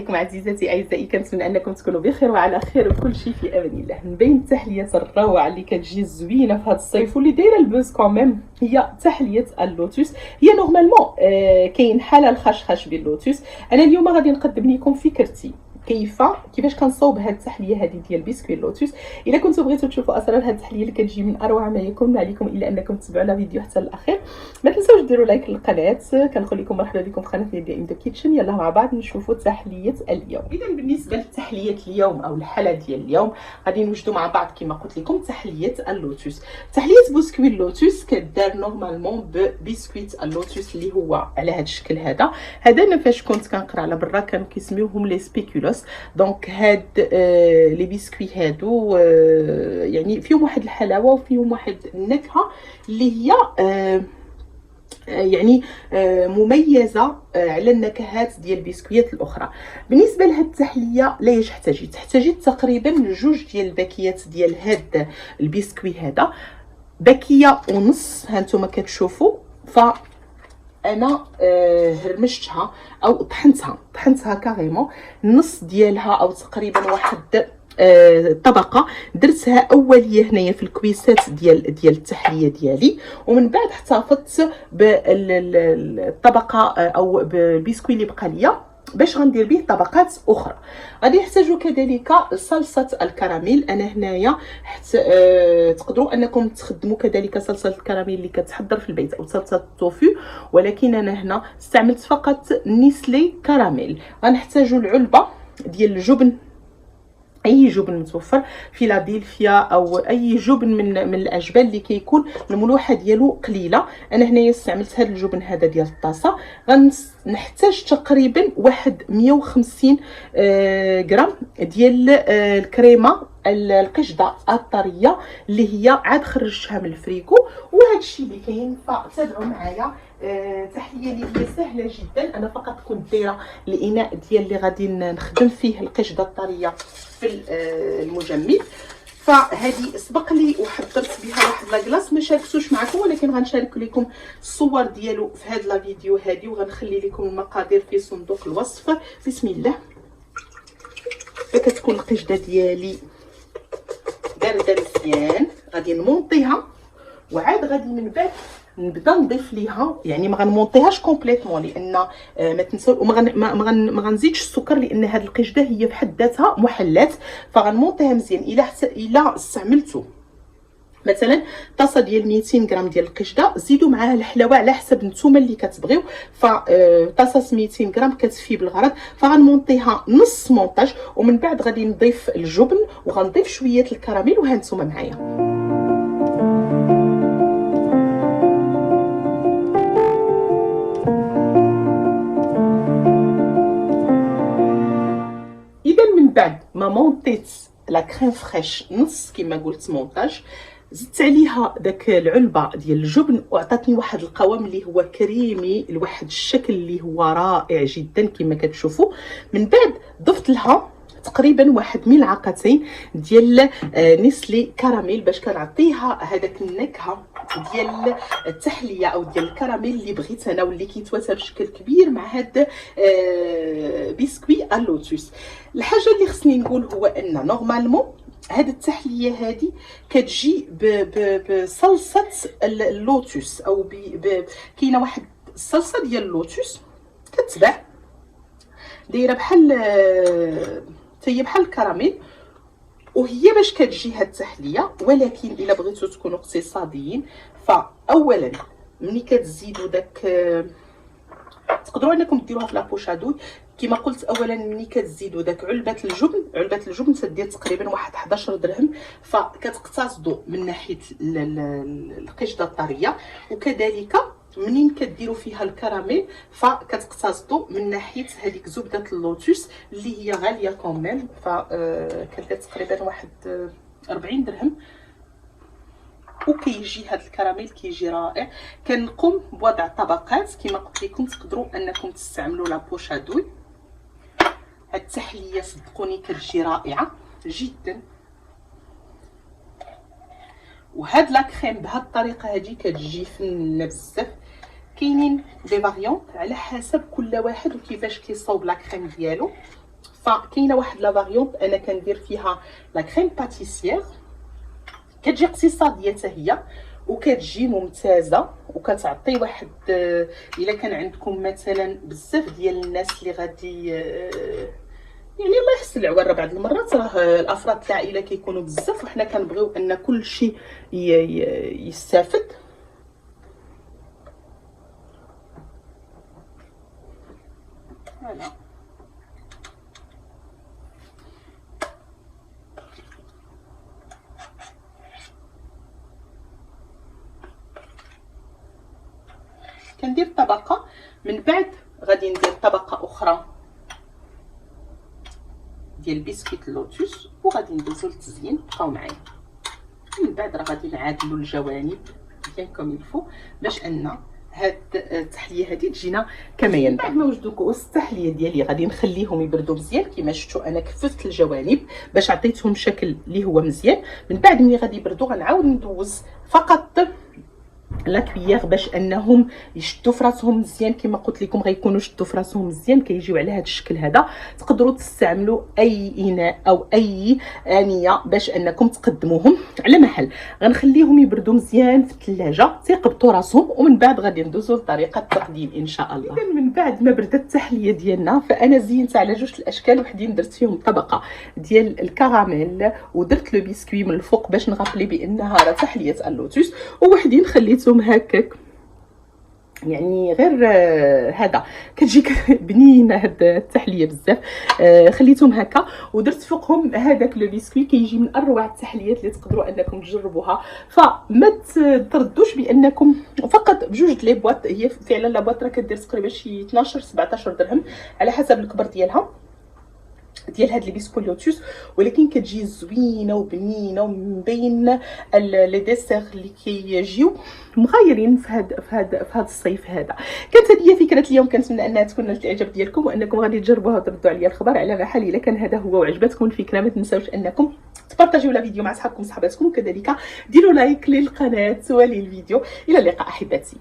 عليكم عزيزاتي اعزائي، كنتمنى انكم تكونوا بخير وعلى خير وكل شيء في امان الله. من بين التحليات الروعه اللي كتجي زوينه في هذا الصيف واللي دايره البوز كوميم هي تحليه اللوتوس. هي نورمالمون كاين حاله الخشخش باللوتوس. انا اليوم غادي نقدم لكم فكرتي كيفاش كنصاوب هذه التحليه هذه ديال بسكويت اللوتوس. الا كنتو بغيتو تشوفوا اسرار هذه التحليه اللي كتجي من اروع ما يكون، ما عليكم الا انكم تتبعوا الفيديو حتى الاخير. ما تنساوش ديروا لايك للقناه. كنقول لكم مرحبا بكم في قناتنا ديال إندو كيتشن. يلا مع بعض نشوفوا تحليه اليوم. اذا بالنسبه لتحليه اليوم او الحاله ديال اليوم غادي نوجدوا مع بعض كما قلت لكم تحليه اللوتوس. تحليه بسكويت اللوتوس كدار نورمالمون ببسكويت اللوتوس اللي هو على هذا الشكل. هذا انا فاش كنت كنقرا على برا كانوا كيسميوهم لي سبيكولوس. دونك هاد لي بسكوي هادو يعني فيهم واحد الحلاوه وفيهم واحد النكهه اللي هي يعني مميزه على النكهات ديال البسكويات الاخرى. بالنسبه لهاد التحليه لا تحتاجي تقريبا جوج ديال الباكيات ديال هاد البسكوي. هذا باكيه ونص ها نتوما كتشوفوا. انا هرمشتها او طحنتها كاريمون نص ديالها او تقريبا واحد طبقه درتها اوليه هنايا في الكويسات ديال التحليه ديالي، ومن بعد احتفظت بالطبقه او بالبسكوي اللي بقى ليا باش غندير به طبقات اخرى. غادي نحتاجو كذلك صلصه الكراميل. انا هنايا تقدروا انكم تخدموا كذلك صلصه الكراميل اللي كتحضر في البيت او صلصه التوفو، ولكن انا هنا استعملت فقط نيسلي كراميل. غنحتاجو العلبه ديال الجبن، اي جبن متوفر فيلادلفيا او اي جبن من الاجبال اللي كيكون الملوحه ديالو قليله. انا هنايا استعملت هذا الجبن هذا ديال الطاسه. غنحتاج تقريبا واحد 150 غرام ديال الكريمه القشده الطريه اللي هي عاد خرجتها من الفريكو. وهذا الشيء اللي كاين فتابعوا معايا. تحليه اللي هي سهله جدا. انا فقط كنت دايره الاناء ديال اللي غادي نخدم فيه القشده الطريه في المجمد. فهذه سبق لي وحضرت بها واحد لاكلاص ما شاركتوش معكم، ولكن غنشارك لكم الصور ديالو في هذا لا فيديو هذه، وغنخلي لكم المقادير في صندوق الوصف. بسم الله. فكتكون القشده ديالي بارده مزيان. غادي نمونطيها وعاد غادي من بعد نبدا نضيف ليها، يعني ما غنمونطيهاش كومبليتمون لان ما تنساو ما غنزيدش السكر لان هذه القشده هي بحد ذاتها محلات. فغنمونطيها مزيان. الا استعملتوا مثلا طاسه ديال 200 غرام ديال القشده، زيدوا معاها الحلاوه على حسب نتوما اللي كتبغيو. فطاسه 200 غرام كتفي بالغرض. فغنمونطيها نص مونطاج، ومن بعد غادي نضيف الجبن وغنضيف شويه الكراميل. وها نتوما معايا. بعد ما مونطيت لا كريم فريش نص كما قلت مونطاج، زدت عليها داك العلبه ديال الجبن وعطاتني واحد القوام اللي هو كريمي لواحد الشكل اللي هو رائع جدا كما كتشوفوا. من بعد ضفت لها تقريبا واحد ملعقتين ديال نيسلي كراميل باش كنعطيها هذاك النكهه ديال التحليه او ديال الكراميل اللي بغيت انا واللي كيتواتر بشكل كبير مع هاد بسكوي اللوتوس. الحاجه اللي خصني نقول هو ان نورمالمون هاد التحليه هادي كتجي بصلصه اللوتوس او كاينه واحد الصلصه ديال اللوتوس كتباع دايره بحال بحال الكراميل، وهي باش كتجي هاد التحليه. ولكن الا بغيتو تكونوا اقتصاديين فاولا ملي كتزيدوا داك تقدروا انكم ديروها في لابوشادوي كما قلت. اولا ملي كتزيدوا داك علبه الجبن تدير تقريبا واحد 11 درهم. فكتقتصدوا من ناحيه القشده الطريه، وكذلك منين كديروا فيها الكراميل فكتقتصدوا من ناحيه هذيك زبده اللوتوس اللي هي غاليه كوميم. فكدير تقريبا واحد 40 درهم. وكيجي هذا الكراميل كيجي رائع. كنقوم بوضع طبقات كما قلت لكم. تقدروا انكم تستعملوا لابوشادوي. هاد التحليه صدقوني كتجي رائعه جدا. وهاد لا كريم بهاد الطريقه هادي كتجي فنه بزاف. كاينين دي فاريونت على حسب كل واحد وكيفاش كيصاوب لا كريم ديالو. فكاينه واحد لا فاريونت انا كندير فيها لا كريم باتيسيير، كتجي اقتصاديه حتى هي وكتجي ممتازه وكتعطي واحد الا كان عندكم مثلا بزاف ديال الناس اللي غادي يعني الله يحسن العوار. راه بعض المرات راه الافراد العائله كيكونوا بزاف وحنا كنبغيو ان كل شيء يستافد. فوالا كندير طبقه، من بعد غادي ندير طبقه اخرى ديال بسكويت اللوتوس وغادي ندوزو للتزيين. بقاو معايا. من بعد راه غادي نعادلوا الجوانب بيان كوم يلفو باش ان هاد التحليه هادي تجينا كما ينبغي. بعد ما وجدوا كؤوس التحليه ديالي غادي نخليهم يبردوا مزيان. كما شفتوا انا كففت الجوانب باش عطيتهم شكل اللي هو مزيان. من بعد ملي غادي يبردوا غنعاود ندوز فقط لا كبيير باش انهم يشدوا فراسهم مزيان. كما قلت لكم غيكونوا شدوا فراسهم مزيان كيجيو على هذا الشكل هذا. تقدروا تستعملوا اي اناء او اي انيه باش انكم تقدموهم على محل. غنخليهم يبردوا مزيان في الثلاجه تيقبطوا راسهم ومن بعد غادي ندوزوا لطريقه التقديم ان شاء الله. اذا من بعد ما بردت التحليه ديالنا فانا زينت على جوج الاشكال وحدين درت فيهم طبقه ديال الكراميل ودرت لو بسكوي من الفوق باش نغابلي بانها راه تحليه اللوتوس، ووحدين خليتهم هكاك يعني غير هذا كتجي بنينه هاد التحليه بزاف. خليتهم هكا ودرت فوقهم هذاك لو بسكوي كيجي من اروع التحليات اللي تقدروا انكم تجربوها. فما تردوش بانكم فقط بجوج لي بواط. هي فعلا لا بواط راه كدير تقريبا شي 12 17 درهم على حسب الكبر ديالها ديال هاد البسكوت لوتوس، ولكن كتجي زوينه وبنينه ومبين لي ديسير اللي كيجيو مغايرين في هاد الصيف هذا. كانت هذه فكره اليوم، كنتمنى انها تكون نالت الاعجاب ديالكم وانكم غادي تجربوها وتردوا عليا الخبر على محل. الا كان هذا هو وعجبتكم الفكره ما تنساوش انكم تبارطاجيو الفيديو مع اصحابكم وصحباتكم، وكذلك ديروا لايك للقناه وللفيديو. الى اللقاء احبتي.